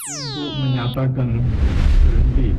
untuk menyatakan berhenti.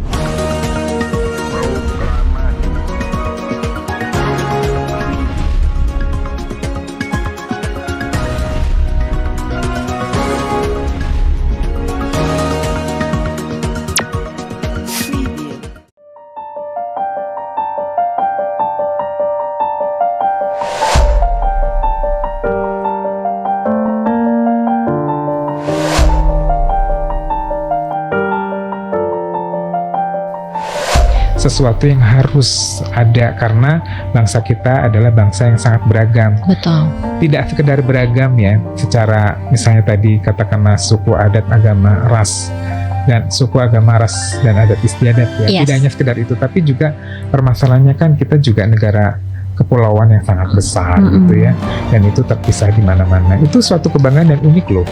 Sesuatu yang harus ada karena bangsa kita adalah bangsa yang sangat beragam. Betul. Tidak sekedar beragam ya, secara misalnya tadi katakanlah suku, adat, agama, ras, dan suku, agama, ras, dan adat istiadat ya. Yes. Tidak hanya sekedar itu, tapi juga permasalahannya kan kita juga negara kepulauan yang sangat besar gitu ya, dan itu terpisah di mana-mana. Itu suatu kebanggaan dan unik loh.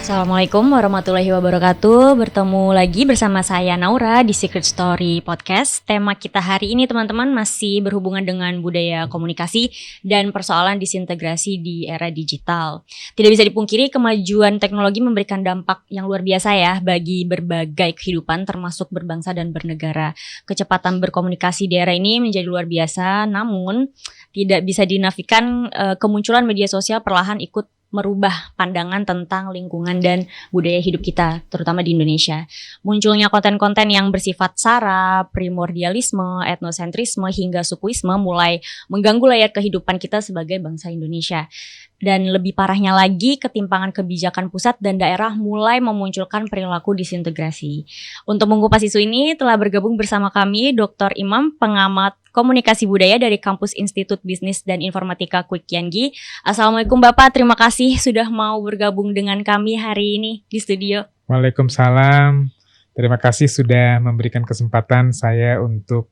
Assalamualaikum warahmatullahi wabarakatuh. Bertemu lagi bersama saya Naura di Secret Story Podcast. Tema kita hari ini teman-teman masih berhubungan dengan budaya komunikasi dan persoalan disintegrasi di era digital. Tidak bisa dipungkiri kemajuan teknologi memberikan dampak yang luar biasa ya bagi berbagai kehidupan termasuk berbangsa dan bernegara. Kecepatan berkomunikasi di era ini menjadi luar biasa, namun tidak bisa dinafikan kemunculan media sosial perlahan ikut merubah pandangan tentang lingkungan dan budaya hidup kita, terutama di Indonesia. Munculnya konten-konten yang bersifat sara, primordialisme, etnosentrisme, hingga sukuisme mulai mengganggu layar kehidupan kita sebagai bangsa Indonesia. Dan lebih parahnya lagi, ketimpangan kebijakan pusat dan daerah mulai memunculkan perilaku disintegrasi. Untuk mengupas isu ini telah bergabung bersama kami Dr. Imam, pengamat komunikasi budaya dari Kampus Institut Bisnis dan Informatika Quick Yangi. Assalamualaikum Bapak, terima kasih sudah mau bergabung dengan kami hari ini di studio. Waalaikumsalam. Terima kasih sudah memberikan kesempatan saya untuk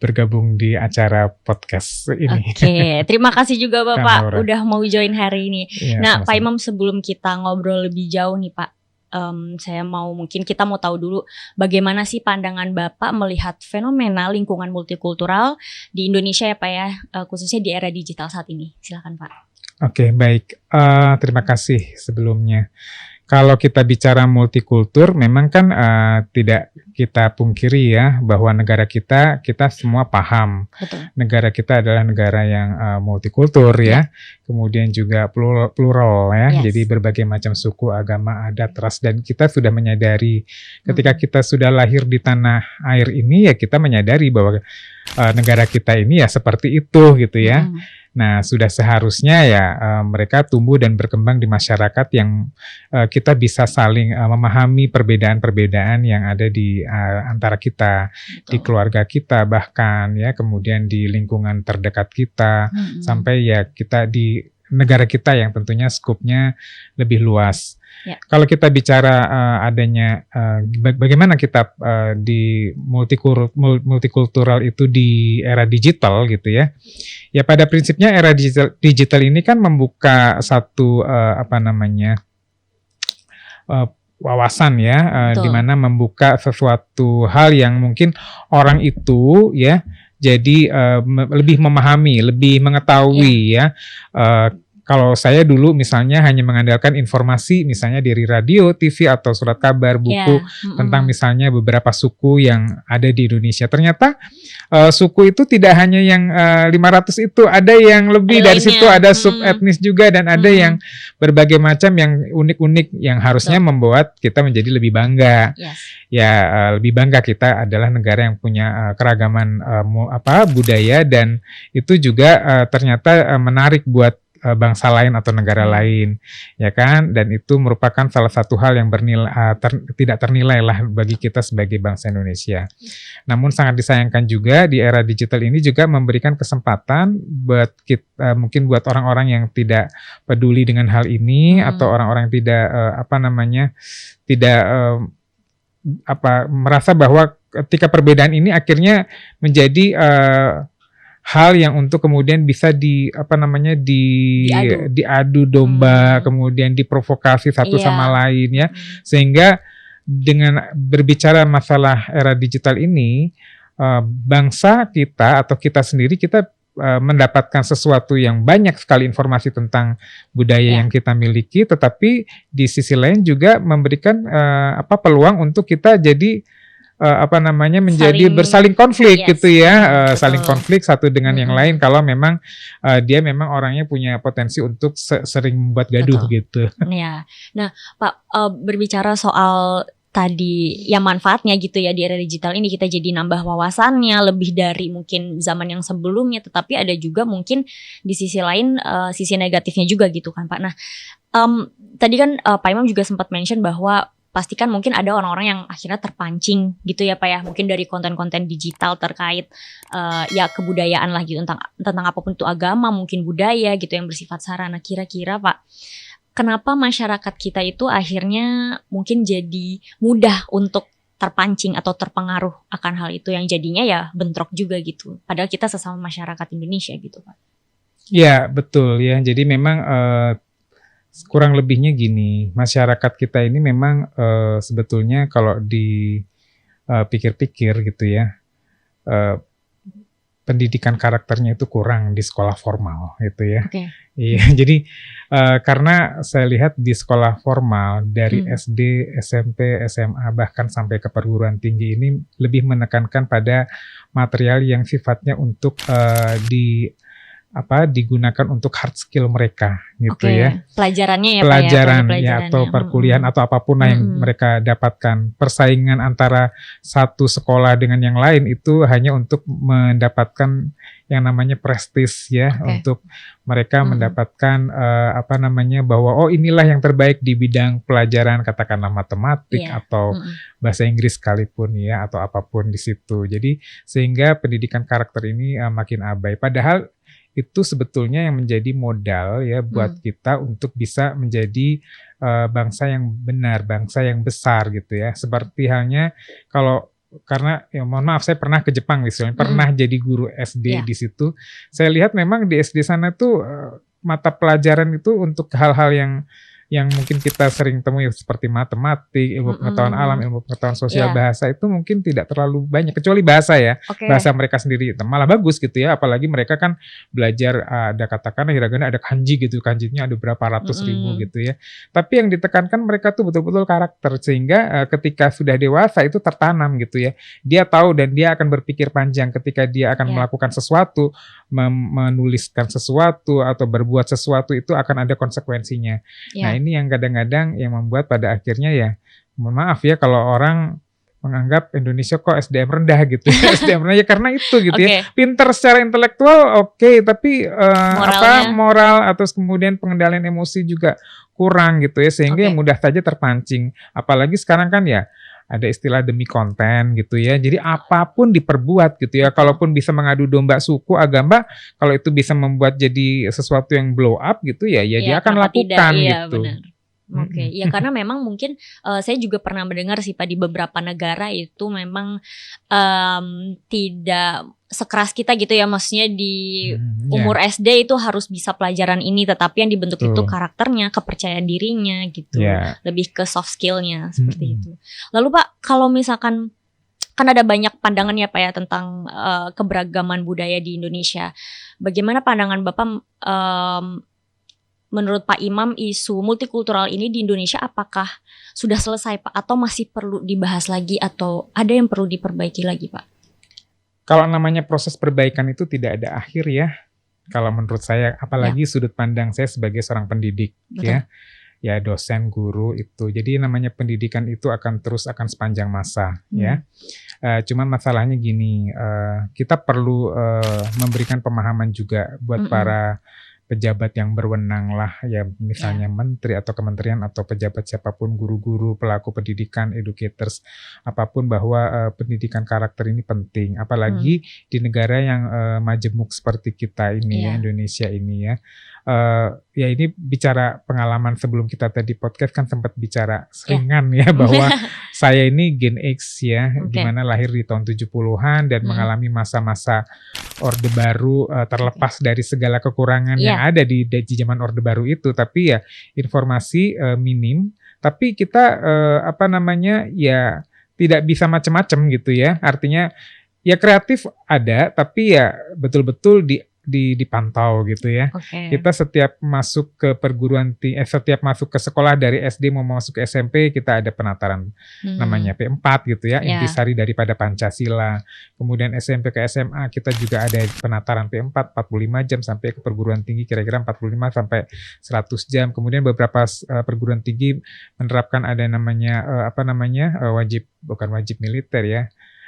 bergabung di acara podcast ini. Oke, terima kasih juga Bapak Naura. udah mau join hari ini. Ya, Nah, sama-sama. Pak Imam, sebelum kita ngobrol lebih jauh nih Pak, kita mau tahu dulu bagaimana sih pandangan Bapak melihat fenomena lingkungan multikultural di Indonesia ya Pak ya, khususnya di era digital saat ini. Silakan Pak. Oke, baik. Terima kasih sebelumnya. Kalau kita bicara multikultur, memang kan tidak kita pungkiri ya bahwa negara kita semua paham. Betul. Negara kita adalah negara yang multikultur ya. Kemudian juga plural ya. Yes. Jadi berbagai macam suku, agama, adat, ras, dan kita sudah menyadari ketika kita sudah lahir di tanah air ini ya kita menyadari bahwa negara kita ini ya seperti itu gitu ya. Nah, sudah seharusnya ya mereka tumbuh dan berkembang di masyarakat yang kita bisa saling memahami perbedaan-perbedaan yang ada di antara kita, di keluarga kita bahkan ya, kemudian di lingkungan terdekat kita, sampai ya kita di negara kita yang tentunya skupnya lebih luas. Ya. Kalau kita bicara adanya bagaimana kita di multikultural itu di era digital gitu ya. Ya pada prinsipnya era digital ini kan membuka satu wawasan ya, di mana membuka sesuatu hal yang mungkin orang itu ya jadi lebih memahami, lebih mengetahui ya. Kalau saya dulu misalnya hanya mengandalkan informasi misalnya dari radio, TV atau surat kabar, buku tentang misalnya beberapa suku yang ada di Indonesia. Ternyata suku itu tidak hanya yang 500 itu, ada yang lebih dari situ, ada sub etnis juga dan ada yang berbagai macam yang unik-unik yang harusnya membuat kita menjadi lebih bangga. Yes. Ya lebih bangga kita adalah negara yang punya keragaman budaya dan itu juga ternyata menarik buat bangsa lain atau negara lain, ya kan? Dan itu merupakan salah satu hal yang tidak ternilai lah bagi kita sebagai bangsa Indonesia. Namun sangat disayangkan juga di era digital ini juga memberikan kesempatan buat kita, mungkin buat orang-orang yang tidak peduli dengan hal ini atau orang-orang yang tidak merasa bahwa ketika perbedaan ini akhirnya menjadi hal yang untuk kemudian bisa diadu domba, kemudian diprovokasi satu sama lain ya. Sehingga dengan berbicara masalah era digital ini, bangsa kita atau kita sendiri kita mendapatkan sesuatu yang banyak sekali informasi tentang budaya yang kita miliki, tetapi di sisi lain juga memberikan peluang untuk kita jadi menjadi bersaling konflik gitu ya, saling konflik satu dengan yang lain kalau memang dia memang orangnya punya potensi untuk sering membuat gaduh gitu. Ya, nah Pak, berbicara soal tadi ya manfaatnya gitu ya di era digital ini kita jadi nambah wawasannya lebih dari mungkin zaman yang sebelumnya, tetapi ada juga mungkin di sisi lain sisi negatifnya juga gitu kan Pak. Nah tadi kan Pak Imam juga sempat mention bahwa pastikan mungkin ada orang-orang yang akhirnya terpancing gitu ya Pak ya, mungkin dari konten-konten digital terkait ya kebudayaan lah gitu, tentang apapun itu agama mungkin budaya gitu yang bersifat sarana. Kira-kira Pak, kenapa masyarakat kita itu akhirnya mungkin jadi mudah untuk terpancing atau terpengaruh akan hal itu yang jadinya ya bentrok juga gitu. Padahal kita sesama masyarakat Indonesia gitu Pak. Ya betul ya, jadi memang kurang lebihnya gini, masyarakat kita ini memang sebetulnya kalau dipikir-pikir gitu ya, pendidikan karakternya itu kurang di sekolah formal gitu ya. Okay. Iya, jadi karena saya lihat di sekolah formal dari SD, SMP, SMA bahkan sampai ke perguruan tinggi ini lebih menekankan pada material yang sifatnya untuk digunakan untuk hard skill mereka gitu ya. Pelajarannya ya pelajaran Pak ya, atau perkuliahan atau apapun yang mereka dapatkan. Persaingan antara satu sekolah dengan yang lain itu hanya untuk mendapatkan yang namanya prestis ya, untuk mereka mendapatkan bahwa oh inilah yang terbaik di bidang pelajaran katakanlah matematik atau bahasa Inggris sekalipun ya, atau apapun di situ. Jadi sehingga pendidikan karakter ini makin abai. Padahal itu sebetulnya yang menjadi modal ya buat kita untuk bisa menjadi bangsa yang benar, bangsa yang besar gitu ya. Seperti halnya karena ya mohon maaf saya pernah ke Jepang misalnya, pernah jadi guru SD di situ. Saya lihat memang di SD sana tuh mata pelajaran itu untuk hal-hal yang mungkin kita sering temui seperti matematik, ilmu pengetahuan alam, ilmu pengetahuan sosial, bahasa itu mungkin tidak terlalu banyak, kecuali bahasa ya, bahasa mereka sendiri malah bagus gitu ya, apalagi mereka kan belajar ada katakanlah hiragana, ada kanji gitu, kanjinya ada berapa ratus ribu gitu ya, tapi yang ditekankan mereka tuh betul-betul karakter, sehingga ketika sudah dewasa itu tertanam gitu ya, dia tahu dan dia akan berpikir panjang ketika dia akan melakukan sesuatu, menuliskan sesuatu atau berbuat sesuatu itu akan ada konsekuensinya. Nah ini yang kadang-kadang yang membuat pada akhirnya ya, mohon maaf ya kalau orang menganggap Indonesia kok SDM rendah gitu ya. SDM rendah ya karena itu gitu ya. Pinter secara intelektual tapi moral atau kemudian pengendalian emosi juga kurang gitu ya, sehingga mudah saja terpancing. Apalagi sekarang kan ya ada istilah demi konten gitu ya. Jadi apapun diperbuat gitu ya. Kalaupun bisa mengadu domba suku, agama, kalau itu bisa membuat jadi sesuatu yang blow up gitu ya, dia akan lakukan gitu. Benar. Ya karena memang mungkin saya juga pernah mendengar sih Pak, di beberapa negara itu memang tidak sekeras kita gitu ya, maksudnya di umur SD itu harus bisa pelajaran ini, tetapi yang dibentuk itu karakternya, kepercayaan dirinya gitu, lebih ke soft skillnya seperti itu. Lalu Pak, kalau misalkan kan ada banyak pandangan ya Pak ya tentang keberagaman budaya di Indonesia, bagaimana pandangan Bapak menurut Pak Imam isu multikultural ini di Indonesia apakah sudah selesai Pak, atau masih perlu dibahas lagi, atau ada yang perlu diperbaiki lagi Pak? Kalau namanya proses perbaikan itu tidak ada akhir ya. Kalau menurut saya, apalagi sudut pandang saya sebagai seorang pendidik ya dosen, guru itu. Jadi namanya pendidikan itu akan sepanjang masa ya. Cuman masalahnya gini, kita perlu memberikan pemahaman juga buat para pejabat yang berwenang lah ya, misalnya menteri atau kementerian atau pejabat siapapun, guru-guru, pelaku pendidikan, educators, apapun, bahwa pendidikan karakter ini penting, apalagi di negara yang majemuk seperti kita ini ya, Indonesia ini ya. Ya ini bicara pengalaman sebelum kita tadi podcast kan sempat bicara seringan ya bahwa saya ini Gen X ya, gimana lahir di tahun 70-an dan mengalami masa-masa Orde Baru, terlepas dari segala kekurangan yang ada di zaman Orde Baru itu, tapi ya informasi minim, tapi kita ya tidak bisa macam-macam gitu ya, artinya ya kreatif ada, tapi ya betul-betul dipantau gitu ya. Oke. Kita setiap masuk ke setiap masuk ke sekolah dari SD mau masuk ke SMP, kita ada penataran namanya P4 gitu ya, Ya. intisari daripada Pancasila. Kemudian SMP ke SMA kita juga ada penataran P4 45 jam sampai ke perguruan tinggi kira-kira 45 sampai 100 jam. Kemudian beberapa perguruan tinggi menerapkan ada namanya bukan wajib militer ya.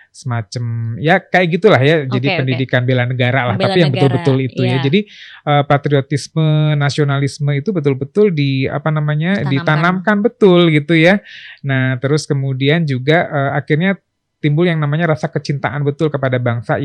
Semacam ya kayak gitulah ya, jadi pendidikan bela negara lah, Bela tapi yang negara, betul-betul itu ya. Jadi patriotisme, nasionalisme itu betul-betul ditanamkan betul gitu ya. Nah, terus kemudian juga akhirnya timbul yang namanya rasa kecintaan betul kepada bangsa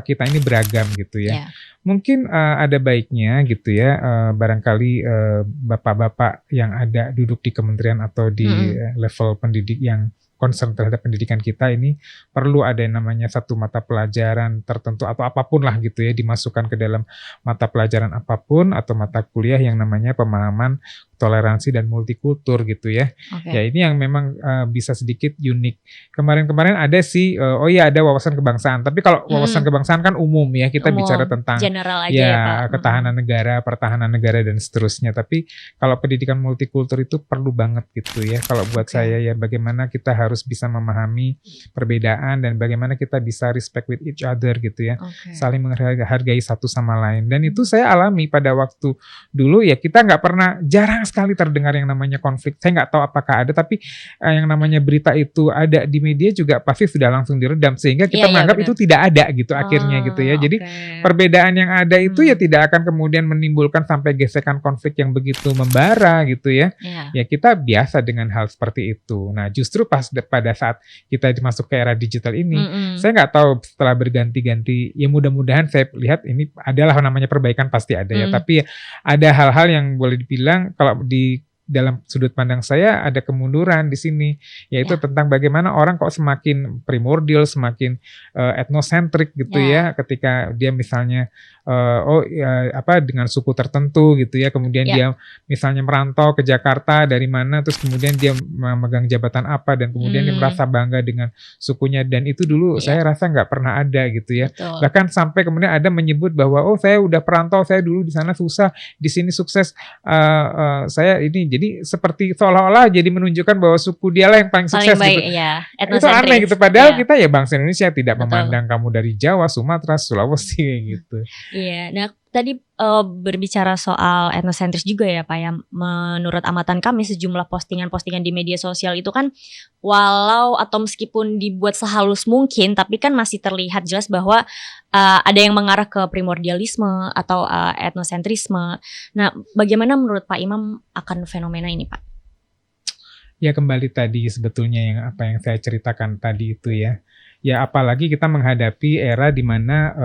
kita ini beragam gitu ya. Mungkin ada baiknya gitu ya, barangkali bapak-bapak yang ada duduk di kementerian atau di level pendidik yang concern terhadap pendidikan kita ini perlu ada yang namanya satu mata pelajaran tertentu atau apapun lah gitu ya, dimasukkan ke dalam mata pelajaran apapun atau mata kuliah yang namanya pemahaman toleransi dan multikultur gitu ya. Ya ini yang memang bisa sedikit unik. Kemarin-kemarin ada sih, ada wawasan kebangsaan. Tapi kalau wawasan kebangsaan kan umum ya, kita bicara tentang general aja ya Pak. Ketahanan negara, pertahanan negara dan seterusnya. Tapi kalau pendidikan multikultur itu perlu banget gitu ya. Kalau buat saya ya, bagaimana kita harus bisa memahami perbedaan dan bagaimana kita bisa respect with each other gitu ya. Saling menghargai satu sama lain. Dan itu saya alami pada waktu dulu ya, kita nggak pernah, jarang sekali terdengar yang namanya konflik. Saya nggak tahu apakah ada, tapi yang namanya berita itu ada di media juga pasti sudah langsung diredam, sehingga kita menganggap itu tidak ada gitu akhirnya gitu ya. Jadi perbedaan yang ada itu ya tidak akan kemudian menimbulkan sampai gesekan konflik yang begitu membara gitu ya. Ya kita biasa dengan hal seperti itu. Nah justru pada saat kita masuk ke era digital ini, saya nggak tahu setelah berganti-ganti, ya mudah-mudahan saya lihat ini adalah namanya perbaikan pasti ada ya. Tapi ada hal-hal yang boleh dibilang kalau di dalam sudut pandang saya ada kemunduran di sini, yaitu tentang bagaimana orang kok semakin primordial, semakin etnosentrik gitu ya, ketika dia misalnya dengan suku tertentu gitu ya, kemudian dia misalnya merantau ke Jakarta dari mana, terus kemudian dia memegang jabatan apa, dan kemudian dia merasa bangga dengan sukunya, dan itu dulu saya rasa nggak pernah ada gitu ya. Bahkan sampai kemudian ada menyebut bahwa saya udah perantau, saya dulu di sana susah, di sini sukses, saya ini, jadi seperti seolah-olah jadi menunjukkan bahwa suku dia lah yang paling sukses gitu. Itu aneh gitu, padahal kita ya bangsa Indonesia tidak memandang kamu dari Jawa, Sumatera, Sulawesi gitu. Iya, nah tadi berbicara soal etnosentris juga ya Pak ya, menurut amatan kami sejumlah postingan-postingan di media sosial itu kan walau atau meskipun dibuat sehalus mungkin, tapi kan masih terlihat jelas bahwa ada yang mengarah ke primordialisme atau etnosentrisme. Nah bagaimana menurut Pak Imam akan fenomena ini Pak? Ya kembali tadi sebetulnya apa yang saya ceritakan tadi itu ya. Ya apalagi kita menghadapi era di mana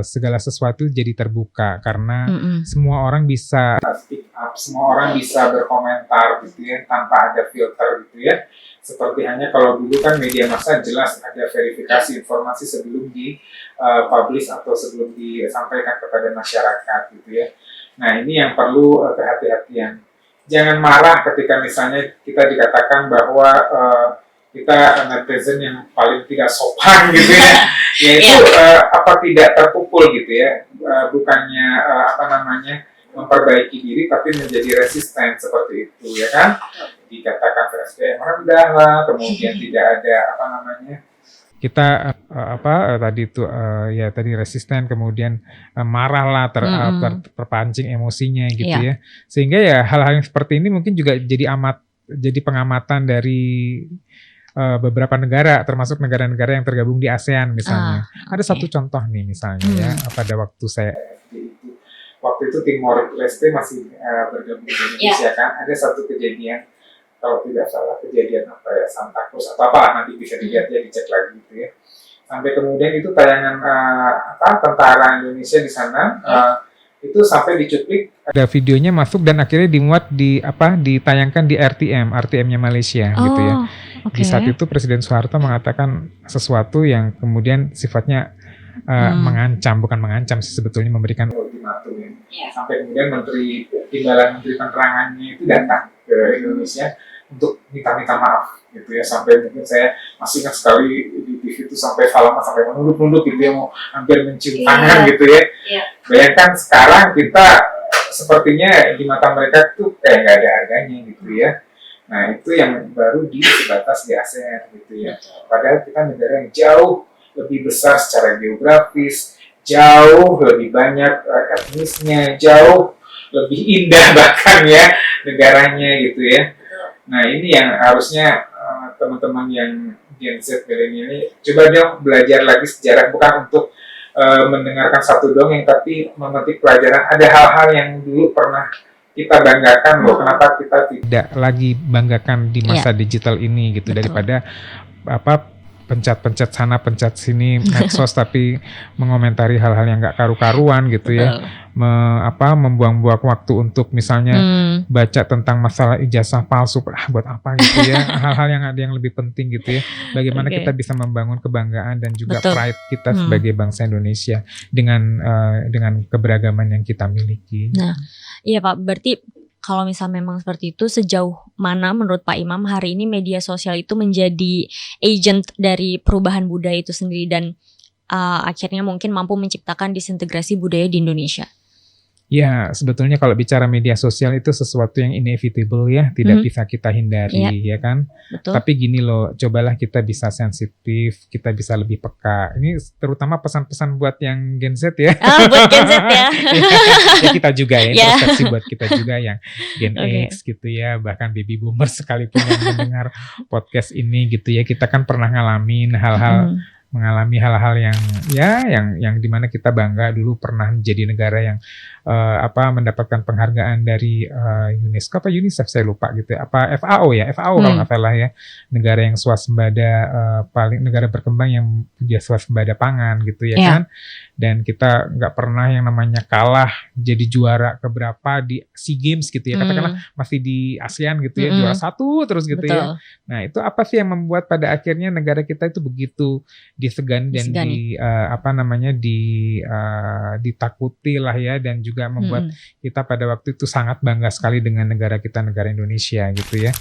segala sesuatu jadi terbuka karena semua orang bisa speak up, semua orang bisa berkomentar gitu ya, tanpa ada filter gitu ya. Seperti hanya kalau dulu kan media massa jelas ada verifikasi informasi sebelum publish atau sebelum disampaikan kepada masyarakat gitu ya. Nah ini yang perlu kehati-hatian. Jangan marah ketika misalnya kita dikatakan bahwa kita netizen yang paling tidak sopan gitu ya, yaitu tidak terpukul gitu ya, bukannya memperbaiki diri tapi menjadi resisten seperti itu ya kan, dikatakan PSBM rendah lah, kemudian tidak ada kita tadi resisten, kemudian marah lah, terpancing emosinya gitu ya, sehingga ya hal-hal yang seperti ini mungkin juga jadi pengamatan dari beberapa negara, termasuk negara-negara yang tergabung di ASEAN misalnya. Ada satu contoh nih misalnya ya, pada waktu itu Timor Leste masih bergabung di Indonesia kan, ada satu kejadian, kalau tidak salah kejadian Santa Cruz atau apa, nanti bisa dilihat ya, dicek lagi gitu ya. Sampai kemudian itu tayangan tentara Indonesia di sana itu sampai dicuplik, ada videonya masuk dan akhirnya dimuat ditayangkan di RTM-nya Malaysia gitu ya. Di saat itu Presiden Soeharto mengatakan sesuatu yang kemudian sifatnya bukan mengancam sih sebetulnya, memberikan ultimatum ya. Sampai kemudian Timbalan Menteri Penerangannya itu datang ke Indonesia untuk minta maaf gitu ya. Sampai mungkin saya masih ingat sekali TV itu sampai salaman sampai menunduk-nunduk gitu ya, mau hampir mencium Iya. tangan gitu ya. Iya. Bayangkan sekarang kita sepertinya di mata mereka tuh kayak nggak ada harganya gitu ya. Nah itu yang baru di sebatas di ASEAN gitu ya. Padahal kita negara yang jauh lebih besar secara geografis, jauh lebih banyak etnisnya, jauh lebih indah bahkan ya negaranya gitu ya. Nah ini yang harusnya teman-teman yang Gen Z milenial ini coba dong belajar lagi sejarah, bukan untuk mendengarkan satu dongeng, tapi memetik pelajaran. Ada hal-hal yang dulu pernah kita banggakan loh, kenapa kita tidak lagi banggakan di masa digital ini gitu. Betul. Daripada pencet-pencet sana pencet sini medsos tapi mengomentari hal-hal yang nggak karu-karuan gitu ya. Membuang-buang waktu untuk misalnya baca tentang masalah ijazah palsu, buat apa gitu ya. Hal-hal yang ada yang lebih penting gitu ya. Bagaimana kita bisa membangun kebanggaan dan juga pride kita sebagai bangsa Indonesia dengan keberagaman yang kita miliki. Nah, iya Pak, berarti kalau misalnya memang seperti itu, sejauh mana menurut Pak Imam hari ini media sosial itu menjadi agent dari perubahan budaya itu sendiri dan akhirnya mungkin mampu menciptakan disintegrasi budaya di Indonesia? Ya, sebetulnya kalau bicara media sosial itu sesuatu yang inevitable ya, tidak bisa kita hindari ya kan. Betul. Tapi gini loh, cobalah kita bisa sensitif, kita bisa lebih peka. Ini terutama pesan-pesan buat yang Gen Z ya. Buat Gen Z ya. Ya kita juga ya, introspeksi buat kita juga yang Gen X gitu ya, bahkan baby boomer sekalipun yang mendengar podcast ini gitu ya. Kita kan pernah ngalamin mengalami hal-hal yang dimana kita bangga dulu pernah menjadi negara yang mendapatkan penghargaan dari UNESCO apa UNICEF saya lupa gitu ya, apa FAO kalau nggak salah ya, negara yang swasembada negara berkembang yang punya swasembada pangan gitu ya kan, dan kita nggak pernah yang namanya kalah jadi juara keberapa di SEA Games gitu ya, katakanlah masih di ASEAN gitu ya, juara 1 terus gitu. Betul. Ya. Nah itu apa sih yang membuat pada akhirnya negara kita itu begitu disegani dan ditakuti lah ya, dan juga membuat kita pada waktu itu sangat bangga sekali dengan negara kita, negara Indonesia gitu ya.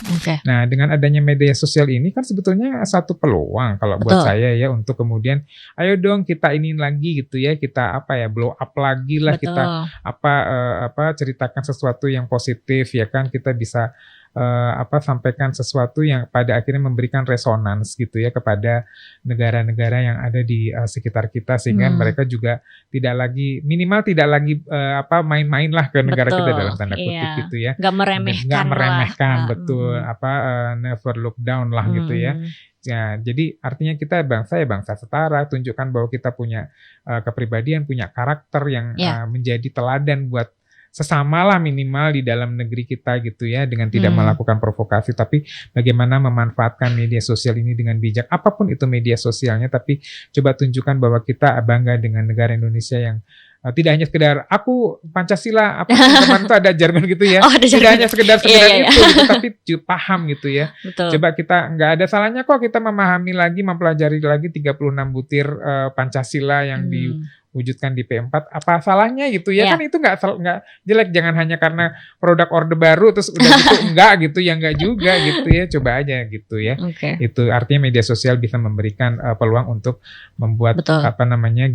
Nah dengan adanya media sosial ini kan sebetulnya satu peluang kalau buat saya ya, untuk kemudian ayo dong kita iniin lagi gitu ya, kita blow up lagi lah. Betul. Kita ceritakan sesuatu yang positif ya kan, kita bisa sampaikan sesuatu yang pada akhirnya memberikan resonans gitu ya kepada negara-negara yang ada di sekitar kita, sehingga mereka juga tidak lagi main-main lah ke negara kita dalam tanda kutip gitu ya, nggak meremehkan betul never look down lah gitu ya. Ya, jadi artinya kita bangsa setara, tunjukkan bahwa kita punya kepribadian, punya karakter yang menjadi teladan buat sesama lah minimal di dalam negeri kita gitu ya, dengan tidak melakukan provokasi, tapi bagaimana memanfaatkan media sosial ini dengan bijak, apapun itu media sosialnya, tapi coba tunjukkan bahwa kita bangga dengan negara Indonesia yang tidak hanya sekedar aku Pancasila, kemarin itu ada jargon gitu ya, tidak hanya sekedar itu gitu, tapi paham gitu ya. Betul. Coba kita nggak ada salahnya kok kita memahami lagi, mempelajari lagi 36 butir Pancasila yang diwujudkan di P4, apa salahnya gitu ya, kan itu nggak jelek, jangan hanya karena produk Orde Baru terus udah gitu enggak gitu ya, enggak juga gitu ya, coba aja gitu ya. Itu artinya media sosial bisa memberikan peluang untuk membuat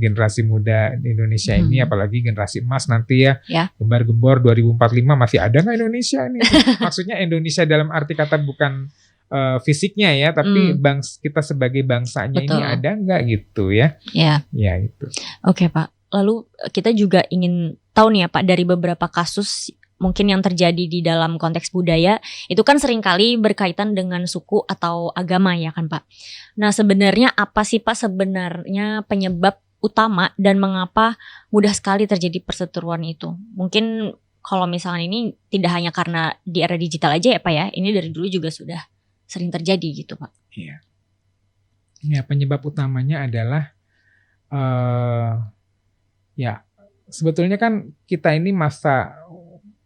generasi muda di Indonesia ini, apalagi generasi emas nanti ya, gembar-gembor 2045 masih ada nggak Indonesia ini? Maksudnya Indonesia dalam arti kata bukan fisiknya ya, tapi kita sebagai bangsanya ini ada nggak gitu ya? Ya itu. Oke Pak, lalu kita juga ingin tahu nih ya Pak, dari beberapa kasus mungkin yang terjadi di dalam konteks budaya itu kan seringkali berkaitan dengan suku atau agama ya kan Pak. Nah sebenarnya apa sih Pak sebenarnya penyebab utama dan mengapa mudah sekali terjadi perseteruan itu? Mungkin kalau misalnya ini tidak hanya karena di era digital aja ya Pak ya, ini dari dulu juga sudah sering terjadi gitu Pak. Iya. Ya penyebab utamanya adalah sebetulnya kan kita ini masa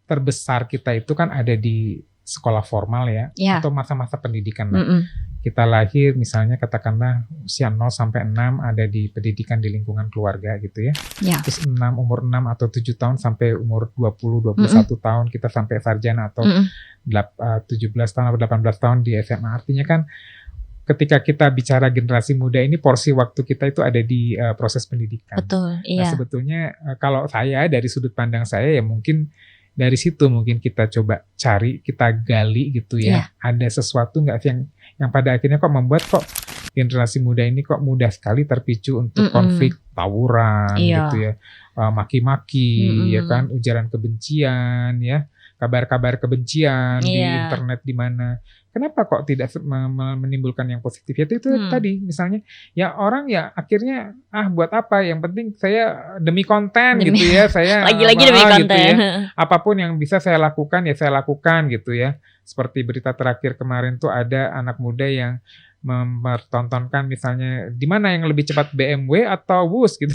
terbesar kita itu kan ada di sekolah formal ya, atau masa-masa pendidikan lah. Kita lahir misalnya katakanlah usia 0 sampai 6 ada di pendidikan di lingkungan keluarga gitu ya. Terus umur 6 atau 7 tahun sampai umur 20 21 tahun kita sampai sarjana, atau 17 tahun atau 18 tahun di SMA. Artinya kan ketika kita bicara generasi muda ini, porsi waktu kita itu ada di proses pendidikan. Betul, Nah, iya. sebetulnya kalau saya dari sudut pandang saya ya mungkin dari situ mungkin kita coba cari, kita gali gitu ya. Ada sesuatu nggak sih yang pada akhirnya kok membuat kok generasi muda ini kok mudah sekali terpicu untuk konflik, tawuran gitu ya, maki-maki ya kan, ujaran kebencian ya, kabar-kabar kebencian di internet di mana. Kenapa kok tidak menimbulkan yang positif? Ya itu tadi misalnya ya orang ya akhirnya buat apa? Yang penting saya demi konten gitu ya, saya lagi-lagi demi konten. Gitu ya. Apapun yang bisa saya lakukan ya saya lakukan gitu ya. Seperti berita terakhir kemarin tuh ada anak muda yang mempertontonkan misalnya di mana yang lebih cepat BMW atau bus gitu.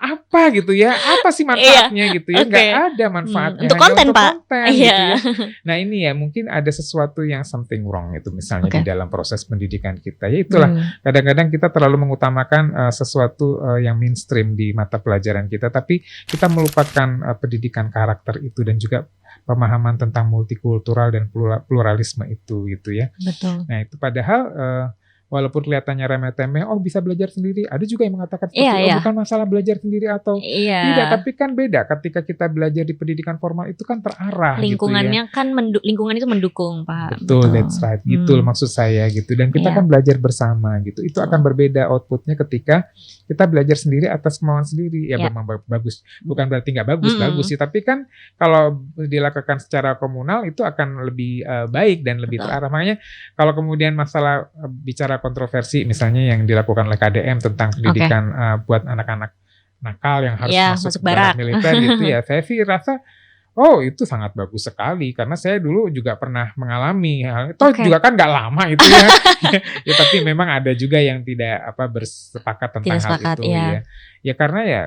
Apa gitu ya? Apa sih manfaatnya gitu ya? Nggak ada manfaatnya. Untuk konten, Pak. Gitu ya. Nah ini ya mungkin ada sesuatu yang something wrong itu misalnya di dalam proses pendidikan kita. Ya itulah kadang-kadang kita terlalu mengutamakan sesuatu yang mainstream di mata pelajaran kita, tapi kita melupakan pendidikan karakter itu dan juga pemahaman tentang multikultural dan pluralisme itu gitu ya. Betul. Nah itu padahal walaupun kelihatannya remeh-temeh, bisa belajar sendiri. Ada juga yang mengatakan seperti bukan masalah belajar sendiri atau tidak, tapi kan beda. Ketika kita belajar di pendidikan formal itu kan terarah. Lingkungannya gitu ya. kan lingkungan itu mendukung, Pak. Betul. That's right. Gitu maksud saya gitu. Dan kita kan belajar bersama gitu. Itu akan berbeda outputnya ketika kita belajar sendiri atas kemauan sendiri. Ya memang bagus. Bukan berarti nggak bagus sih. Tapi kan kalau dilakukan secara komunal itu akan lebih baik dan lebih terarah. Makanya kalau kemudian masalah bicara kontroversi misalnya yang dilakukan oleh KDM tentang pendidikan buat anak-anak nakal yang harus masuk barat militer gitu ya, saya sih rasa itu sangat bagus sekali karena saya dulu juga pernah mengalami hal itu juga kan nggak lama itu ya. Ya tapi memang ada juga yang tidak bersepakat tentang hal itu ya karena ya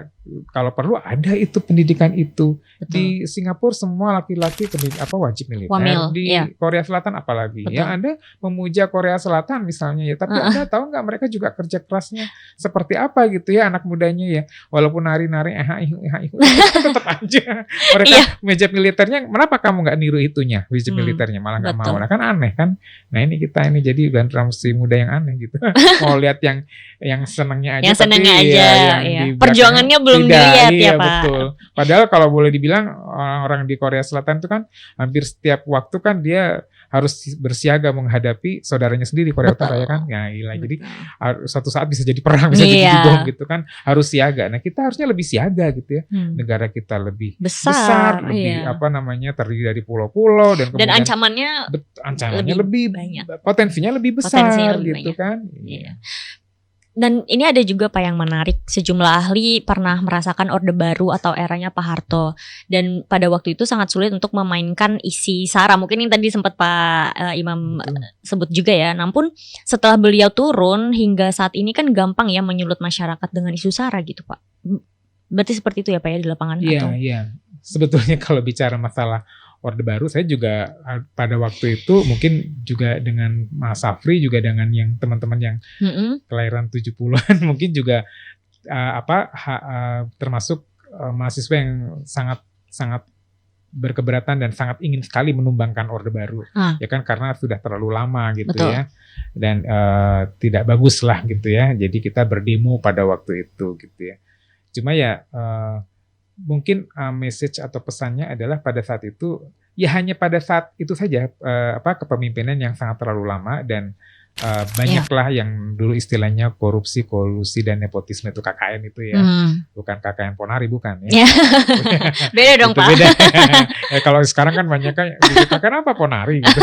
kalau perlu ada itu pendidikan itu. Di Singapura semua laki-laki wajib militer. Di Korea Selatan apalagi yang Anda memuja Korea Selatan misalnya ya, tapi Anda tahu nggak mereka juga kerja kerasnya seperti apa gitu ya anak mudanya ya, walaupun nari-nari tetap aja mereka wajib militernya. Kenapa kamu nggak niru itunya wajib militernya malah nggak mau? Nah kan aneh kan. Nah ini kita ini jadi generasi muda yang aneh gitu. Mau lihat yang senangnya aja, yang senangnya aja yang perjuangannya belum dilihat ya Pak. Betul. Padahal kalau boleh dibilang orang-orang di Korea Selatan itu kan hampir setiap waktu kan dia harus bersiaga menghadapi saudaranya sendiri Korea Utara ya kan. Ya gila. Jadi suatu saat bisa jadi perang, bisa jadi bom gitu kan. Harus siaga. Nah kita harusnya lebih siaga gitu ya. Negara kita lebih besar lebih terdiri dari pulau-pulau dan kemudian ancamannya lebih banyak. Potensinya lebih besar gitu banyak. Kan. Iya. Dan ini ada juga Pak yang menarik, sejumlah ahli pernah merasakan Orde Baru atau eranya Pak Harto, dan pada waktu itu sangat sulit untuk memainkan isi SARA. Mungkin yang tadi sempat Pak Imam sebut juga ya. Namun setelah beliau turun hingga saat ini kan gampang ya menyulut masyarakat dengan isu SARA gitu Pak. Berarti seperti itu ya Pak ya di lapangan? Iya. Sebetulnya kalau bicara masalah Orde Baru, saya juga pada waktu itu mungkin juga dengan Mas Safri juga dengan yang teman-teman yang kelahiran 70-an mungkin juga termasuk mahasiswa yang sangat berkeberatan dan sangat ingin sekali menumbangkan Orde Baru. Ya kan karena sudah terlalu lama gitu. Betul. Ya. Dan tidak bagus lah gitu ya. Jadi kita berdemo pada waktu itu gitu ya. Cuma ya mungkin message atau pesannya adalah pada saat itu ya hanya pada saat itu saja kepemimpinan yang sangat terlalu lama dan banyaklah yang dulu istilahnya korupsi, kolusi dan nepotisme itu KKN itu ya. Bukan KKN Ponari bukan ya. Beda dong Pak. Beda. Kalau sekarang kan banyak kan kenapa Ponari gitu.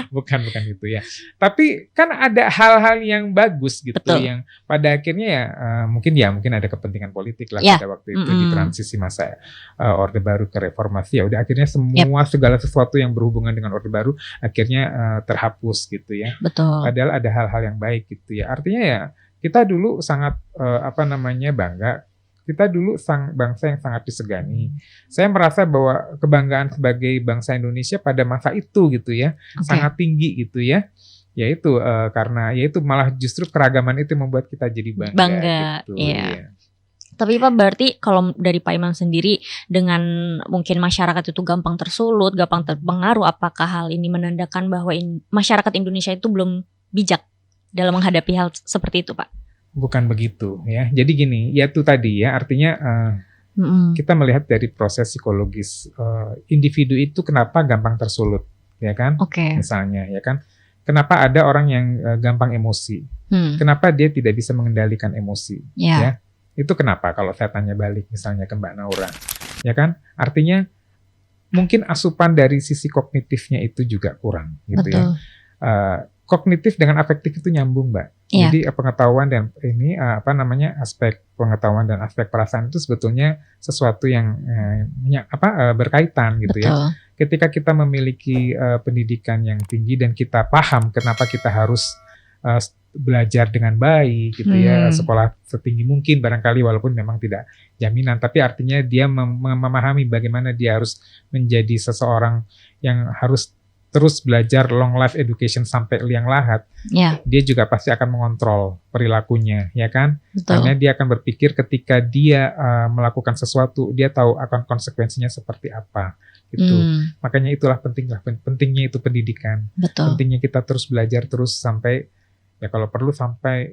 bukan itu ya. Tapi kan ada hal-hal yang bagus gitu. Betul. Yang pada akhirnya ya mungkin ada kepentingan politik lah pada waktu itu di transisi masa Orde Baru ke reformasi ya udah akhirnya semua segala sesuatu yang berhubungan dengan Orde Baru akhirnya terhapus gitu ya. Betul. Padahal ada hal-hal yang baik gitu ya. Artinya ya kita dulu sangat bangga. Kita dulu bangsa yang sangat disegani. Saya merasa bahwa kebanggaan sebagai bangsa Indonesia pada masa itu gitu ya sangat tinggi gitu ya. Yaitu karena malah justru keragaman itu membuat kita jadi bangga gitu. Iya. Tapi Pak berarti kalau dari Pak Imam sendiri dengan mungkin masyarakat itu gampang tersulut, gampang terpengaruh, apakah hal ini menandakan bahwa masyarakat Indonesia itu belum bijak dalam menghadapi hal seperti itu, Pak? Bukan begitu ya. Jadi gini, ya itu tadi ya, artinya kita melihat dari proses psikologis individu itu kenapa gampang tersulut, ya kan? Oke. Misalnya, ya kan? Kenapa ada orang yang gampang emosi? Kenapa dia tidak bisa mengendalikan emosi? Ya, itu kenapa? Kalau saya tanya balik, misalnya ke Mbak Naura, ya kan? Artinya mungkin asupan dari sisi kognitifnya itu juga kurang, gitu. Betul. Ya. Kognitif dengan afektif itu nyambung, Mbak. Jadi pengetahuan dan ini aspek pengetahuan dan aspek perasaan itu sebetulnya sesuatu yang berkaitan gitu. Betul. Ya. Ketika kita memiliki pendidikan yang tinggi dan kita paham kenapa kita harus belajar dengan baik gitu ya, sekolah setinggi mungkin barangkali walaupun memang tidak jaminan, tapi artinya dia memahami bagaimana dia harus menjadi seseorang yang harus terus belajar long life education sampai liang lahat, dia juga pasti akan mengontrol perilakunya, ya kan? Betul. Karena dia akan berpikir ketika dia melakukan sesuatu, dia tahu akan konsekuensinya seperti apa, gitu. Makanya itulah pentingnya itu pendidikan. Betul. Pentingnya kita terus belajar terus sampai ya kalau perlu sampai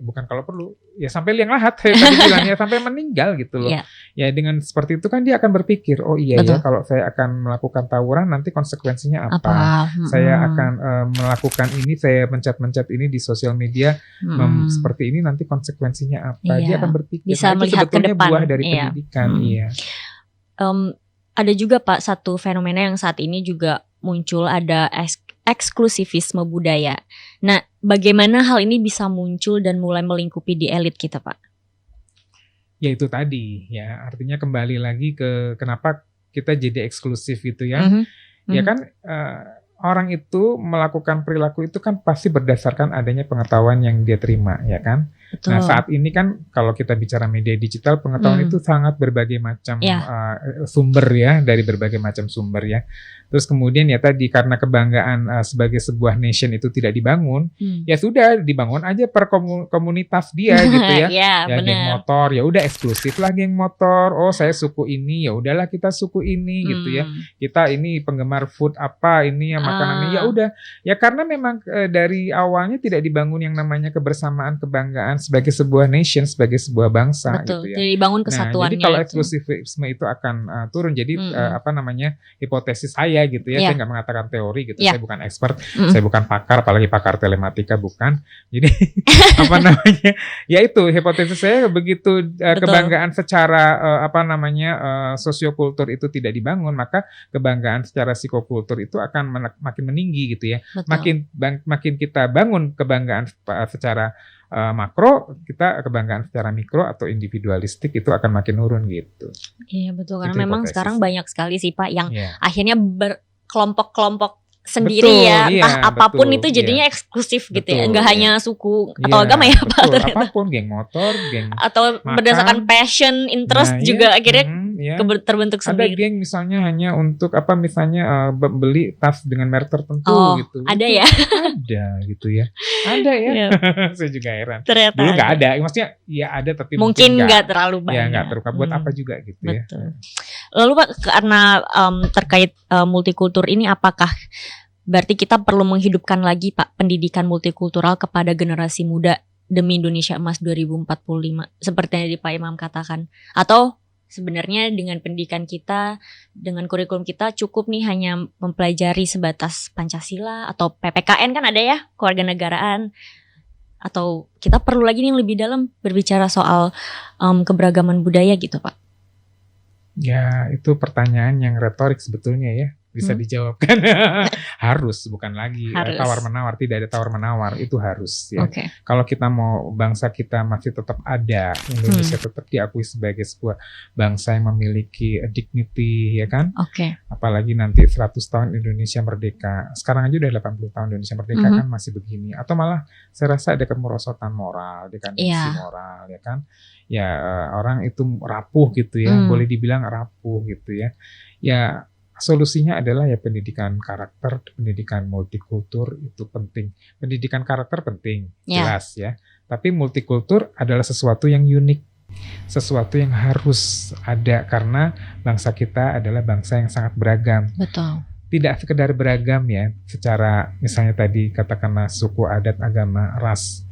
sampai liang lahat saya tadi bilangnya sampai meninggal gitu loh. Ya dengan seperti itu kan dia akan berpikir, oh iya ya kalau saya akan melakukan tawuran nanti konsekuensinya apa? Saya akan melakukan ini, saya mencet ini di sosial media seperti ini nanti konsekuensinya apa? Dia akan berpikir. Bisa itu melihat ke depan. Buah dari pendidikan. Ada juga Pak satu fenomena yang saat ini juga muncul, ada eksklusivisme budaya. Nah, bagaimana hal ini bisa muncul dan mulai melingkupi di elit kita, Pak? Ya itu tadi, ya artinya kembali lagi ke kenapa kita jadi eksklusif gitu ya. Ya kan orang itu melakukan perilaku itu kan pasti berdasarkan adanya pengetahuan yang dia terima, ya kan? Betul. Nah saat ini kan kalau kita bicara media digital, pengetahuan itu sangat berbagai macam sumber ya, dari berbagai macam sumber ya. Terus kemudian ya tadi karena kebanggaan sebagai sebuah nation itu tidak dibangun, ya sudah dibangun aja per komunitas dia gitu ya. Ya geng motor, ya udah eksklusif lah geng motor. Oh saya suku ini, ya udahlah kita suku ini gitu ya. Kita ini penggemar food apa ini ya makanannya, ya udah. Ya karena memang dari awalnya tidak dibangun yang namanya kebersamaan, kebanggaan sebagai sebuah nation, sebagai sebuah bangsa. Betul, gitu ya. jadi dibangun kesatuannya. Nah, jadi kalau eksklusifisme itu akan turun. Jadi hipotesis saya gitu ya, saya nggak mengatakan teori gitu, saya bukan expert, saya bukan pakar, apalagi pakar telematika bukan. Jadi ya itu hipotesis saya begitu kebanggaan secara sosiokultur itu tidak dibangun, maka kebanggaan secara psikokultur itu akan makin meninggi gitu ya. Betul. Makin kita bangun kebanggaan secara makro, kita kebanggaan secara mikro atau individualistik itu akan makin turun gitu. Iya betul, karena itu memang hipotesis. Sekarang banyak sekali sih Pak yang akhirnya berkelompok-kelompok sendiri entah apapun itu jadinya eksklusif gitu ya, enggak hanya suku atau agama ya Pak. Apapun, geng motor, geng atau makan, berdasarkan passion, interest juga akhirnya terbentuk sendiri. Ada geng misalnya hanya untuk beli tas dengan merek tertentu gitu. Ada ya? Ada gitu ya. Ada ya. Saya juga heran. Ternyata dulu nggak ada. Maksudnya ya ada tapi mungkin nggak terlalu banyak. Ya nggak terbuka. Buat apa juga gitu. Betul. Lalu Pak, karena terkait multikultur ini, apakah berarti kita perlu menghidupkan lagi Pak pendidikan multikultural kepada generasi muda demi Indonesia Emas 2045 seperti yang Pak Imam katakan? Atau sebenarnya dengan pendidikan kita, dengan kurikulum kita cukup nih hanya mempelajari sebatas Pancasila atau PPKN kan ada ya, kewarganegaraan, atau kita perlu lagi nih lebih dalam berbicara soal keberagaman budaya gitu Pak? Ya itu pertanyaan yang retorik sebetulnya ya. Bisa dijawabkan. Harus, bukan lagi tawar-menawar, tidak ada tawar-menawar, itu harus ya. Kalau kita mau bangsa kita masih tetap ada, Indonesia tetap diakui sebagai sebuah bangsa yang memiliki dignity ya kan. Apalagi nanti 100 tahun Indonesia merdeka. Sekarang aja udah 80 tahun Indonesia merdeka kan masih begini. Atau malah saya rasa ada kemerosotan moral, dekandensi moral ya kan. Ya orang itu rapuh gitu ya, boleh dibilang rapuh gitu ya. Ya solusinya adalah ya pendidikan karakter, pendidikan multikultur itu penting. Pendidikan karakter penting, jelas ya. Tapi multikultur adalah sesuatu yang unik, sesuatu yang harus ada karena bangsa kita adalah bangsa yang sangat beragam. Betul. tidak sekedar beragam ya, secara misalnya tadi katakanlah suku, adat, agama, ras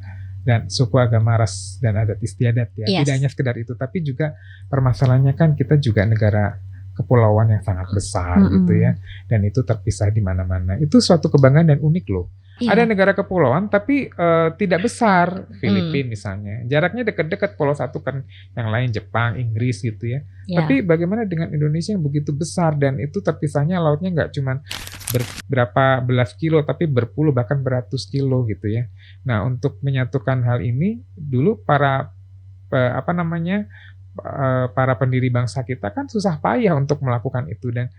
dan suku, agama, ras dan adat istiadat ya. Yes. Tidak hanya sekedar itu, tapi juga permasalahannya kan kita juga negara kepulauan yang sangat besar gitu ya, dan itu terpisah di mana-mana. Itu suatu kebanggaan dan unik loh. Iya. Ada negara kepulauan tapi tidak besar, Filipina misalnya. Jaraknya dekat-dekat, pulau satu kan yang lain Jepang, Inggris gitu ya. Iya. Tapi bagaimana dengan Indonesia yang begitu besar dan itu terpisahnya lautnya nggak cuma berapa belas kilo, tapi berpuluh bahkan beratus kilo gitu ya. Nah, untuk menyatukan hal ini dulu para para pendiri bangsa kita kan susah payah untuk melakukan itu, dan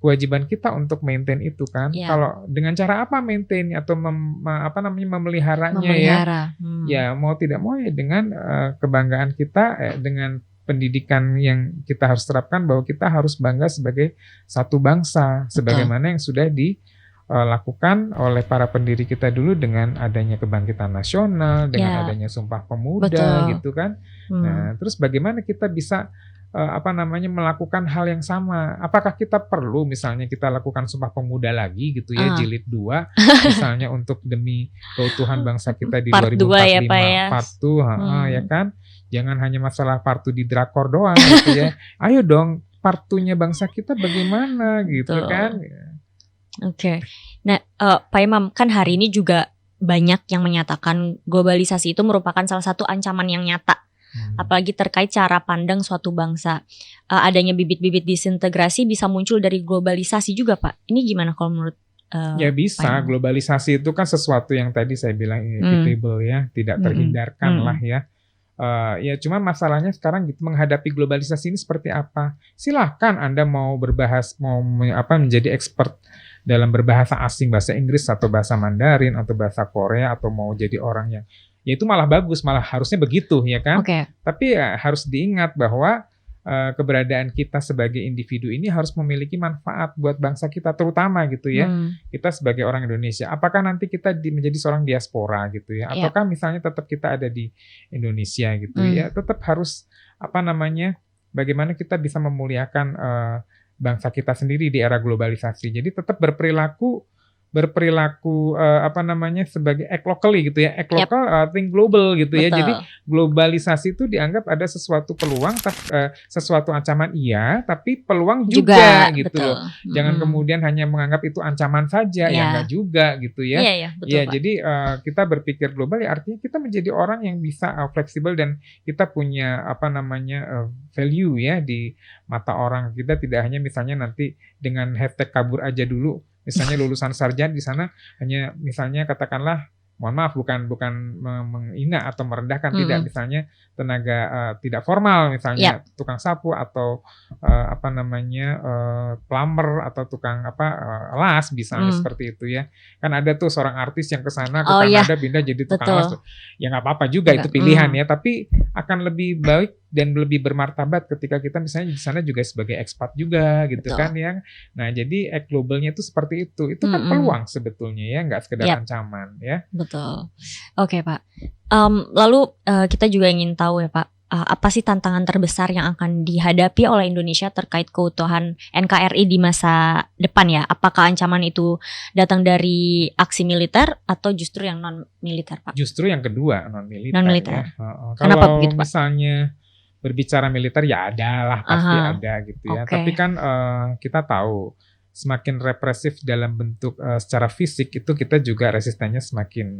kewajiban kita untuk maintain itu kan. Iya. Kalau dengan cara apa maintain atau memeliharanya Memelihara. ya mau tidak mau ya dengan kebanggaan kita, dengan pendidikan yang kita harus terapkan bahwa kita harus bangga sebagai satu bangsa, sebagaimana yang sudah dilakukan oleh para pendiri kita dulu dengan adanya kebangkitan nasional, dengan adanya Sumpah Pemuda gitu kan. Nah, terus bagaimana kita bisa melakukan hal yang sama? Apakah kita perlu misalnya kita lakukan Sumpah Pemuda lagi gitu ya, jilid 2 misalnya untuk demi keutuhan bangsa kita di Part 2045 2 ya, Pak ya. Part 2 ya kan? Jangan hanya masalah Part 2 di drakor doang gitu ya. Ayo dong Part 2-nya bangsa kita bagaimana gitu kan? Oke. Nah, Pak Imam, kan hari ini juga banyak yang menyatakan globalisasi itu merupakan salah satu ancaman yang nyata. Apalagi terkait cara pandang suatu bangsa. Adanya bibit-bibit disintegrasi bisa muncul dari globalisasi juga, Pak. Ini gimana kalau menurut ya bisa, globalisasi itu kan sesuatu yang tadi saya bilang inevitable ya, tidak terhindarkan lah ya. Ya cuma masalahnya sekarang gitu, menghadapi globalisasi ini seperti apa? Silahkan Anda mau menjadi expert dalam berbahasa asing, bahasa Inggris atau bahasa Mandarin atau bahasa Korea, atau mau jadi orang yang ya itu malah bagus, malah harusnya begitu ya kan. Tapi ya harus diingat bahwa keberadaan kita sebagai individu ini harus memiliki manfaat buat bangsa kita terutama gitu ya. Kita sebagai orang Indonesia, apakah nanti kita menjadi seorang diaspora gitu ya, ataukah misalnya tetap kita ada di Indonesia gitu ya, tetap harus bagaimana kita bisa memuliakan bangsa kita sendiri di era globalisasi. Jadi tetap berperilaku sebagai act locally gitu ya, act local, think global gitu ya. Jadi globalisasi itu dianggap ada sesuatu peluang, sesuatu ancaman tapi peluang juga gitu loh. Jangan kemudian hanya menganggap itu ancaman saja, ya enggak juga gitu ya. Betul, jadi kita berpikir global ya artinya kita menjadi orang yang bisa fleksibel dan kita punya value ya di mata orang. Kita tidak hanya misalnya nanti dengan hashtag kabur aja dulu. Misalnya lulusan sarjana di sana hanya misalnya katakanlah, mohon maaf bukan menghina atau merendahkan, tidak, misalnya tenaga tidak formal misalnya tukang sapu atau plumber atau tukang las misalnya seperti itu ya. Kan ada tuh seorang artis yang ke sana ke Kanada pindah jadi tukang las tuh. Ya nggak apa-apa juga itu pilihan ya, tapi akan lebih baik dan lebih bermartabat ketika kita misalnya di sana juga sebagai expat juga gitu kan ya. Nah, jadi act globalnya itu seperti itu. Itu kan peluang sebetulnya ya, nggak sekedar ancaman ya. Betul. Oke, Pak. Lalu kita juga ingin tahu ya, Pak, apa sih tantangan terbesar yang akan dihadapi oleh Indonesia terkait keutuhan NKRI di masa depan ya? Apakah ancaman itu datang dari aksi militer atau justru yang non militer, Pak? Justru yang kedua, non militer. Non militer. Ya. Kenapa kalau begitu, Pak? Misalnya berbicara militer ya ada lah, pasti ada gitu ya. Tapi kan kita tahu semakin represif dalam bentuk secara fisik itu kita juga resistennya semakin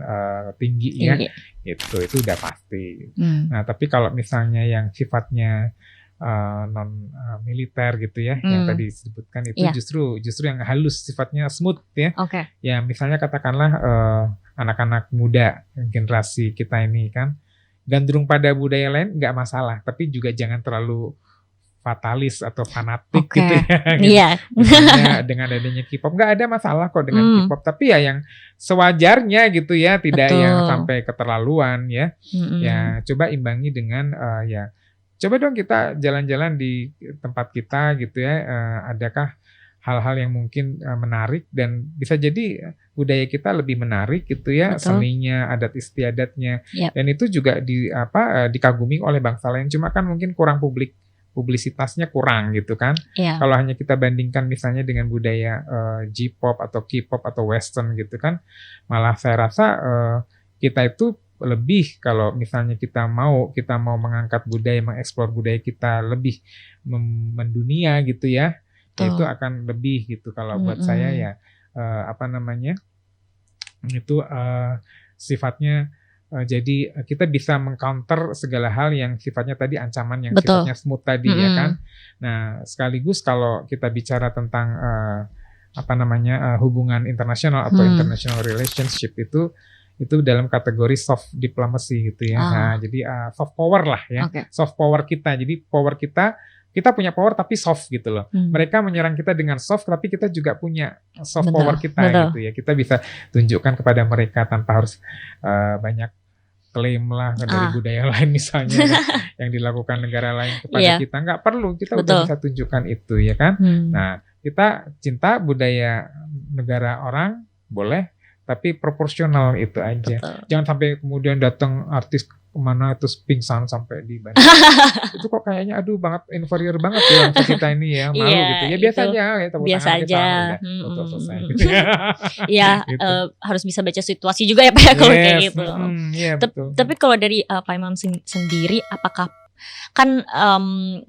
tinggi ya. Itu udah pasti. Nah, tapi kalau misalnya yang sifatnya non militer gitu ya, yang tadi disebutkan itu justru yang halus, sifatnya smooth ya. Ya misalnya katakanlah anak-anak muda generasi kita ini kan gandrung pada budaya lain nggak masalah, tapi juga jangan terlalu fatalis atau fanatik gitu ya. Gitu. Misalnya dengan adanya K-pop nggak ada masalah kok dengan K-pop, tapi ya yang sewajarnya gitu ya, tidak yang sampai keterlaluan ya. Ya coba imbangi dengan coba dong kita jalan-jalan di tempat kita gitu ya, adakah hal-hal yang mungkin menarik dan bisa jadi budaya kita lebih menarik gitu ya, seninya, adat istiadatnya, dan itu juga dikagumi oleh bangsa lain. Cuma kan mungkin kurang publik publisitasnya kurang gitu kan. Iya. Kalau hanya kita bandingkan misalnya dengan budaya J-pop atau K-pop atau Western gitu kan, malah saya rasa kita itu lebih, kalau misalnya kita mau mengangkat budaya, mengeksplor budaya kita lebih mendunia gitu ya, itu akan lebih gitu. Kalau buat saya ya itu sifatnya jadi kita bisa mengcounter segala hal yang sifatnya tadi ancaman yang sifatnya smooth tadi ya kan. Nah sekaligus kalau kita bicara tentang hubungan internasional atau international relationship itu dalam kategori soft diplomacy gitu ya. Nah, jadi soft power lah ya. Soft power kita. Jadi power kita punya power tapi soft gitu loh. Mereka menyerang kita dengan soft tapi kita juga punya soft power kita gitu ya. Kita bisa tunjukkan kepada mereka tanpa harus banyak klaim lah dari budaya lain misalnya yang dilakukan negara lain kepada kita. Nggak perlu, kita udah bisa tunjukkan itu ya kan. Nah, kita cinta budaya negara orang boleh, tapi proporsional itu aja. Jangan sampai kemudian datang artis kemana terus pingsan sampai di bandara. Itu kok kayaknya aduh banget, inferior banget ya bangsa kita ini ya, malu gitu ya. Biasa aja ya, biasa aja. Selesai gitu ya. Iya, harus bisa baca situasi juga ya Pak ya kalau kayak gitu. Tapi kalau dari Pak Imam sendiri, apakah kan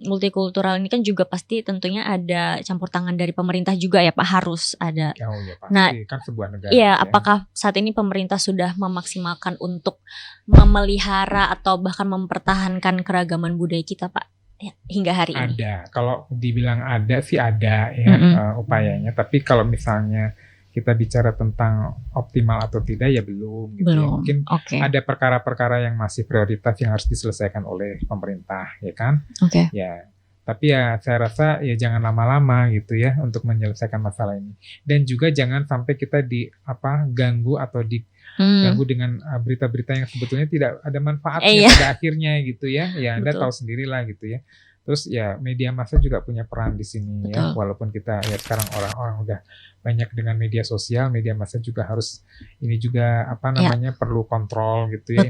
multikultural ini kan juga pasti tentunya ada campur tangan dari pemerintah juga ya Pak, harus ada. Oh ya pasti, nah, kan sebuah negara. Iya, apakah saat ini pemerintah sudah memaksimalkan untuk memelihara atau bahkan mempertahankan keragaman budaya kita Pak hingga hari ini? Ada, kalau dibilang ada sih ada ya upayanya, tapi kalau misalnya kita bicara tentang optimal atau tidak ya belum gitu ya. Mungkin ada perkara-perkara yang masih prioritas yang harus diselesaikan oleh pemerintah ya kan. Ya, tapi ya saya rasa ya jangan lama-lama gitu ya untuk menyelesaikan masalah ini. Dan juga jangan sampai kita ganggu atau diganggu dengan berita-berita yang sebetulnya tidak ada manfaatnya pada akhirnya gitu ya. Ya Anda tahu sendirilah gitu ya. Terus ya media massa juga punya peran di sini ya, walaupun kita ya sekarang orang-orang udah banyak dengan media sosial, media massa juga harus ini juga perlu kontrol gitu ya,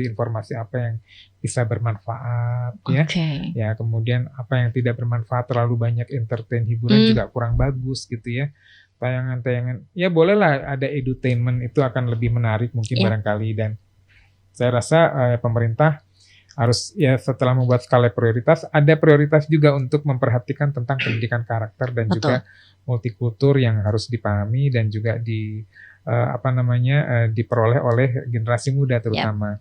informasi apa yang bisa bermanfaat ya. Ya kemudian apa yang tidak bermanfaat, terlalu banyak entertain, hiburan juga kurang bagus gitu ya. Tayangan-tayangan ya bolehlah ada edutainment, itu akan lebih menarik mungkin barangkali. Dan saya rasa pemerintah harus ya setelah membuat skala prioritas, ada prioritas juga untuk memperhatikan tentang pendidikan karakter dan juga multikultur yang harus dipahami dan juga diperoleh oleh generasi muda terutama.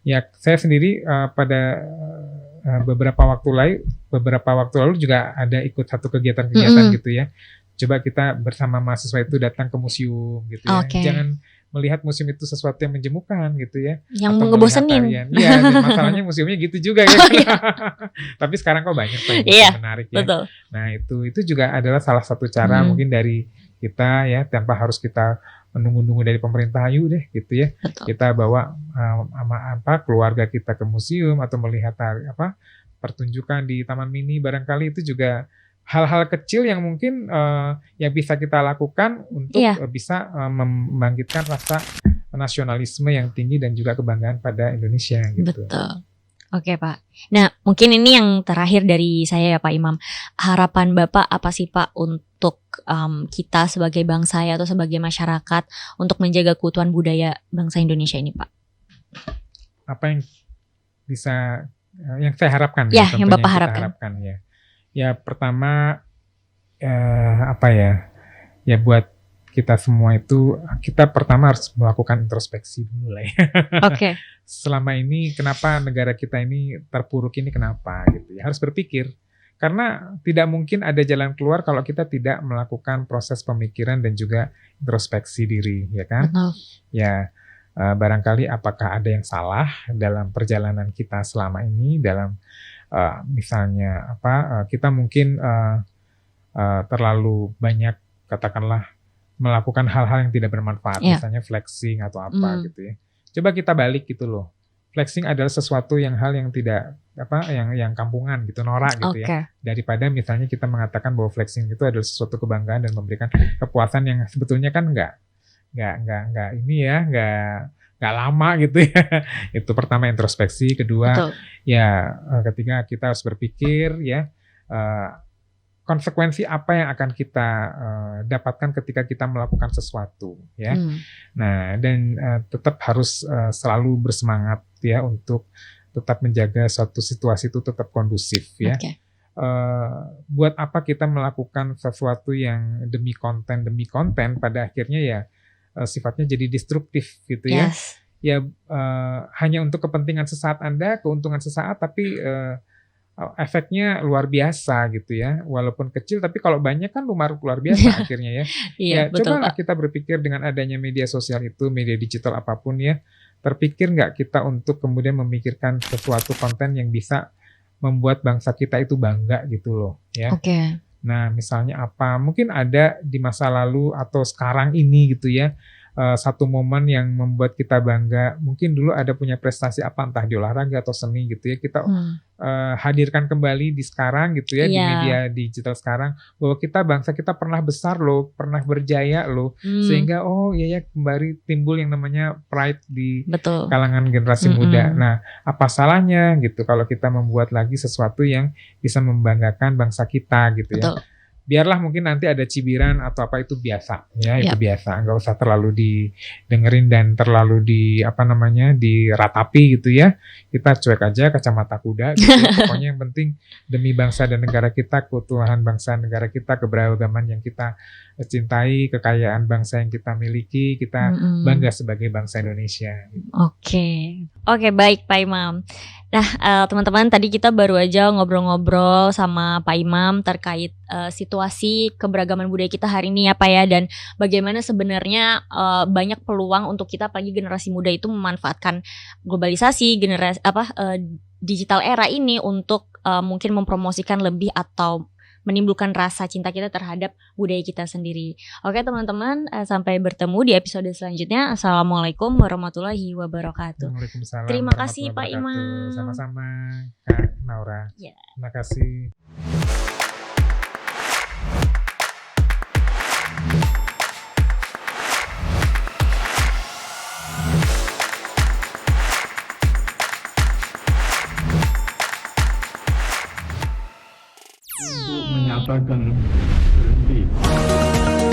Ya saya sendiri pada beberapa waktu lalu juga ada ikut satu kegiatan-kegiatan gitu ya. Coba kita bersama mahasiswa itu datang ke museum gitu ya. Jangan melihat museum itu sesuatu yang menjemukan gitu ya, yang ngebosenin. Iya, masalahnya museumnya gitu juga ya. Tapi sekarang kok banyak yang menarik ya. Betul. Nah itu juga adalah salah satu cara mungkin dari kita ya, tanpa harus kita menunggu-nunggu dari pemerintah, ayo deh gitu ya. Kita bawa keluarga kita ke museum atau melihat pertunjukan di Taman Mini, barangkali itu juga hal-hal kecil yang mungkin yang bisa kita lakukan untuk bisa membangkitkan rasa nasionalisme yang tinggi dan juga kebanggaan pada Indonesia gitu. Betul. Oke Pak. Nah mungkin ini yang terakhir dari saya ya Pak Imam. Harapan Bapak apa sih Pak untuk kita sebagai bangsa atau sebagai masyarakat untuk menjaga keutuhan budaya bangsa Indonesia ini Pak? Apa yang bisa yang saya harapkan? Ya, yang Bapak harapkan ya. Ya pertama ya buat kita semua itu, kita pertama harus melakukan introspeksi dulu lah ya. Selama ini kenapa negara kita ini terpuruk ini, kenapa gitu ya, harus berpikir. Karena tidak mungkin ada jalan keluar kalau kita tidak melakukan proses pemikiran dan juga introspeksi diri ya kan. Ya barangkali apakah ada yang salah dalam perjalanan kita selama ini, dalam misalnya kita mungkin terlalu banyak katakanlah melakukan hal-hal yang tidak bermanfaat, misalnya flexing atau apa gitu ya. Coba kita balik gitu loh. Flexing adalah sesuatu yang tidak yang kampungan gitu, norak gitu ya. Daripada misalnya kita mengatakan bahwa flexing itu adalah sesuatu kebanggaan dan memberikan kepuasan yang sebetulnya kan enggak nggak lama gitu ya. Itu pertama introspeksi, kedua Betul. ya ketika kita harus berpikir ya konsekuensi apa yang akan kita dapatkan ketika kita melakukan sesuatu ya. Nah, dan tetap harus selalu bersemangat ya untuk tetap menjaga suatu situasi itu tetap kondusif ya. Oke. Buat apa kita melakukan sesuatu yang demi konten pada akhirnya ya sifatnya jadi destruktif gitu ya. Yes. Ya hanya untuk kepentingan sesaat Anda, keuntungan sesaat, tapi efeknya luar biasa gitu ya. Walaupun kecil tapi kalau banyak kan luar biasa akhirnya ya. Iya, Ya betul cobalah Pak. kita berpikir dengan adanya media sosial itu, media digital apapun ya, terpikir nggak kita untuk kemudian memikirkan sesuatu konten yang bisa membuat bangsa kita itu bangga gitu loh ya. Oke. Nah misalnya apa, mungkin ada di masa lalu atau sekarang ini gitu ya, satu momen yang membuat kita bangga. Mungkin dulu ada punya prestasi apa, entah di olahraga atau seni gitu ya, kita hadirkan kembali di sekarang gitu ya, di Iya. media digital sekarang, bahwa kita bangsa kita pernah besar loh, pernah berjaya loh, sehingga oh iya ya kembali timbul yang namanya pride di Betul. kalangan generasi muda. Nah, apa salahnya gitu kalau kita membuat lagi sesuatu yang bisa membanggakan bangsa kita gitu ya. Betul. Biarlah mungkin nanti ada cibiran atau apa, itu biasa ya, itu Yap. biasa, nggak usah terlalu didengerin dan terlalu diratapi gitu ya. Kita cuek aja, kacamata kuda gitu ya. Pokoknya yang penting demi bangsa dan negara kita, keutuhan bangsa dan negara kita, keberagaman yang kita cintai, kekayaan bangsa yang kita miliki, kita bangga sebagai bangsa Indonesia. Oke, baik Pak Imam. Nah, teman-teman, tadi kita baru aja ngobrol-ngobrol sama Pak Imam terkait situasi keberagaman budaya kita hari ini ya Pak ya, dan bagaimana sebenarnya banyak peluang untuk kita, apalagi generasi muda itu memanfaatkan globalisasi, digital era ini untuk mungkin mempromosikan lebih atau menimbulkan rasa cinta kita terhadap budaya kita sendiri. Oke teman-teman, sampai bertemu di episode selanjutnya. Assalamualaikum warahmatullahi wabarakatuh. Waalaikumsalam Terima kasih, Pak warahmatullahi wabarakatuh. Imam. Sama-sama Kak Naura. Ya. Terima kasih. Untuk menyatakan berhenti.